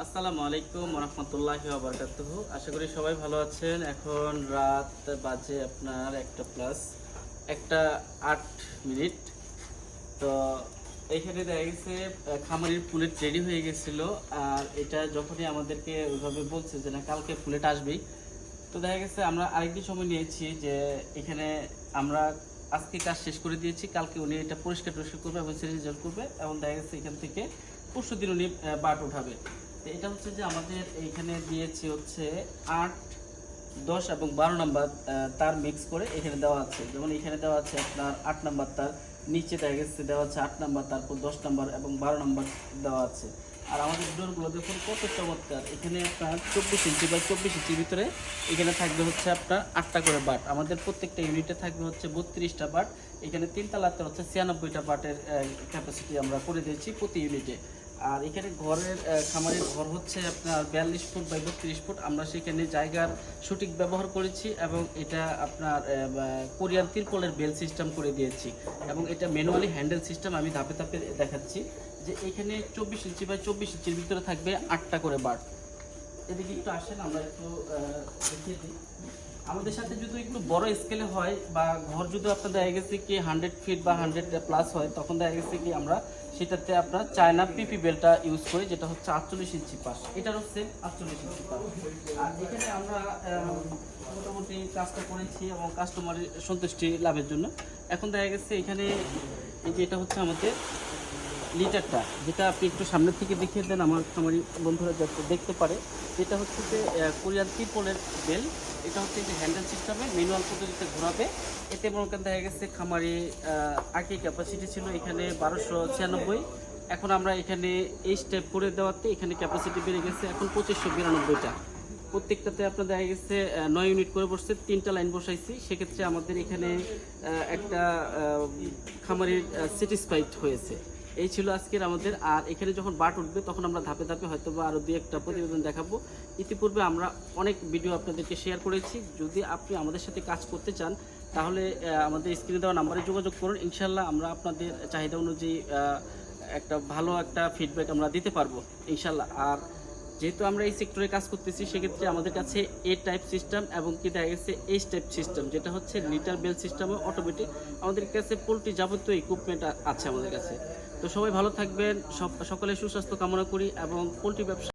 আসসালামু আলাইকুম রহমতুল্লাহি ওয়া বারাকাতুহু। আশা করি সবাই ভালো আছেন। এখন রাত বাজে আপনার 1:08। তো এইখানে দেখা গেছে খামারির পুলেট রেডি হয়ে গেছিল। আর এটা যখনই আমাদেরকে ওইভাবে বলছে যে না কালকে পুলেট আসবেই, তো দেখা গেছে আমরা আরেকদিন সময় নিয়েছি যে এখানে আমরা আজকে কাজ শেষ করে দিয়েছি, কালকে উনি এটা পরিষ্কার করবে এবং রেজাল্ট করবে এবং দেখা গেছে এখান থেকে পরশু দিন উনি বাট উঠাবে। তো এটা হচ্ছে যে আমাদের এইখানে দিয়েছি হচ্ছে 8, 10 এবং 12 নাম্বার তার মিক্স করে এখানে দেওয়া আছে। যেমন এখানে দেওয়া আছে আপনার 8 নাম্বার তার, নিচে দেখা গেছে দেওয়া আছে 8 নাম্বার, তারপর 10 নাম্বার এবং 12 নাম্বার দেওয়া আছে। আর আমাদের ডোরগুলো দেখুন কত চমৎকার। এখানে আপনার 24 ইঞ্চি বা 24 ইঞ্চির ভিতরে এখানে থাকবে হচ্ছে আপনার 8টা করে বাট। আমাদের প্রত্যেকটা ইউনিটে থাকবে হচ্ছে 32টা বাট। এখানে 3 তলাতে হচ্ছে 96টা বাটের ক্যাপাসিটি আমরা করে দিয়েছি প্রতি ইউনিটে। আর এখানে ঘরের খামারের ঘর হচ্ছে আপনার 42 ফুট বাই 32 ফুট। আমরা সেখানে জায়গার সঠিক ব্যবহার করেছি এবং এটা আপনার কোরিয়ান তিরপলের বেল সিস্টেম করে দিয়েছি এবং এটা ম্যানুয়ালি হ্যান্ডেল সিস্টেম। আমি ধাপে ধাপে দেখাচ্ছি যে এখানে 24 ইঞ্চি বাই 24 ইঞ্চির ভিতরে থাকবে 8টা করে বাট। এদিকে একটু আসেন আমরা একটু দেখিয়ে দিই। আমাদের সাথে যদি একটু বড় স্কেলে হয় বা ঘর যদি আপনার দেখা গেছে কি 100 ফিট বা 100+ হয়, তখন দেখা গেছে কি আমরা সেটাতে আপনার চায়না পিপি বেলটা ইউজ করি, যেটা হচ্ছে 48 ইঞ্চি পাশ। এটার হচ্ছে 48 ইঞ্চি পাশ। আর এখানে আমরা মোটামুটি কাজটা করেছি এবং কাস্টমারের সন্তুষ্টি লাভের জন্য। এখন দেখা গেছে এখানে এই যে এটা হচ্ছে আমাদের লিটারটা, যেটা আপনি একটু সামনের থেকে দেখিয়ে দেন আমার খামারি বন্ধুরা যাতে দেখতে পারে। এটা হচ্ছে যে কোরিয়ান তিরপলের বেল। এটা হচ্ছে যে হ্যান্ডেল সিস্টেমে ম্যানুয়াল পদ্ধতিতে ঘোরাবে। এতে মনে করেন দেখা গেছে খামারি আগে ক্যাপাসিটি ছিল এখানে 1296, এখন আমরা এখানে এই স্টেপ করে দেওয়াতে এখানে ক্যাপাসিটি বেড়ে গেছে এখন 2592টা। প্রত্যেকটাতে আপনার দেখা গেছে 9 ইউনিট করে বসছে, 3টা লাইন বসাইছি। সেক্ষেত্রে আমাদের এখানে একটা খামারির স্যাটিসফাইড হয়েছে। এই ছিল আজকের আমাদের। আর এখানে যখন বাট উঠবে তখন আমরা ধাপে ধাপে হয়তো বা আরও 2-1টা প্রতিবেদন দেখাবো। ইতিপূর্বে আমরা অনেক ভিডিও আপনাদেরকে শেয়ার করেছি। যদি আপনি আমাদের সাথে কাজ করতে চান তাহলে আমাদের স্ক্রিনে দেওয়া নাম্বারে যোগাযোগ করুন। ইনশাল্লাহ আমরা আপনাদের চাহিদা অনুযায়ী একটা ভালো একটা ফিডব্যাক আমরা দিতে পারবো ইনশাল্লাহ। আর যেহেতু আমরা এই সেক্টরে কাজ করতেছি, সেক্ষেত্রে আমাদের কাছে এ টাইপ সিস্টেম এবং কি দেখা গেছে এইচ টাইপ সিস্টেম, যেটা হচ্ছে লিটার বেল সিস্টেমে অটোমেটিক। আমাদের কাছে পোল্ট্রি যাবতীয় ইকুইপমেন্ট আছে আমাদের কাছে। তো সবাই ভালো থাকবেন, সকলে সুস্বাস্থ্য কামনা করি এবং পোল্ট্রি ব্যবসা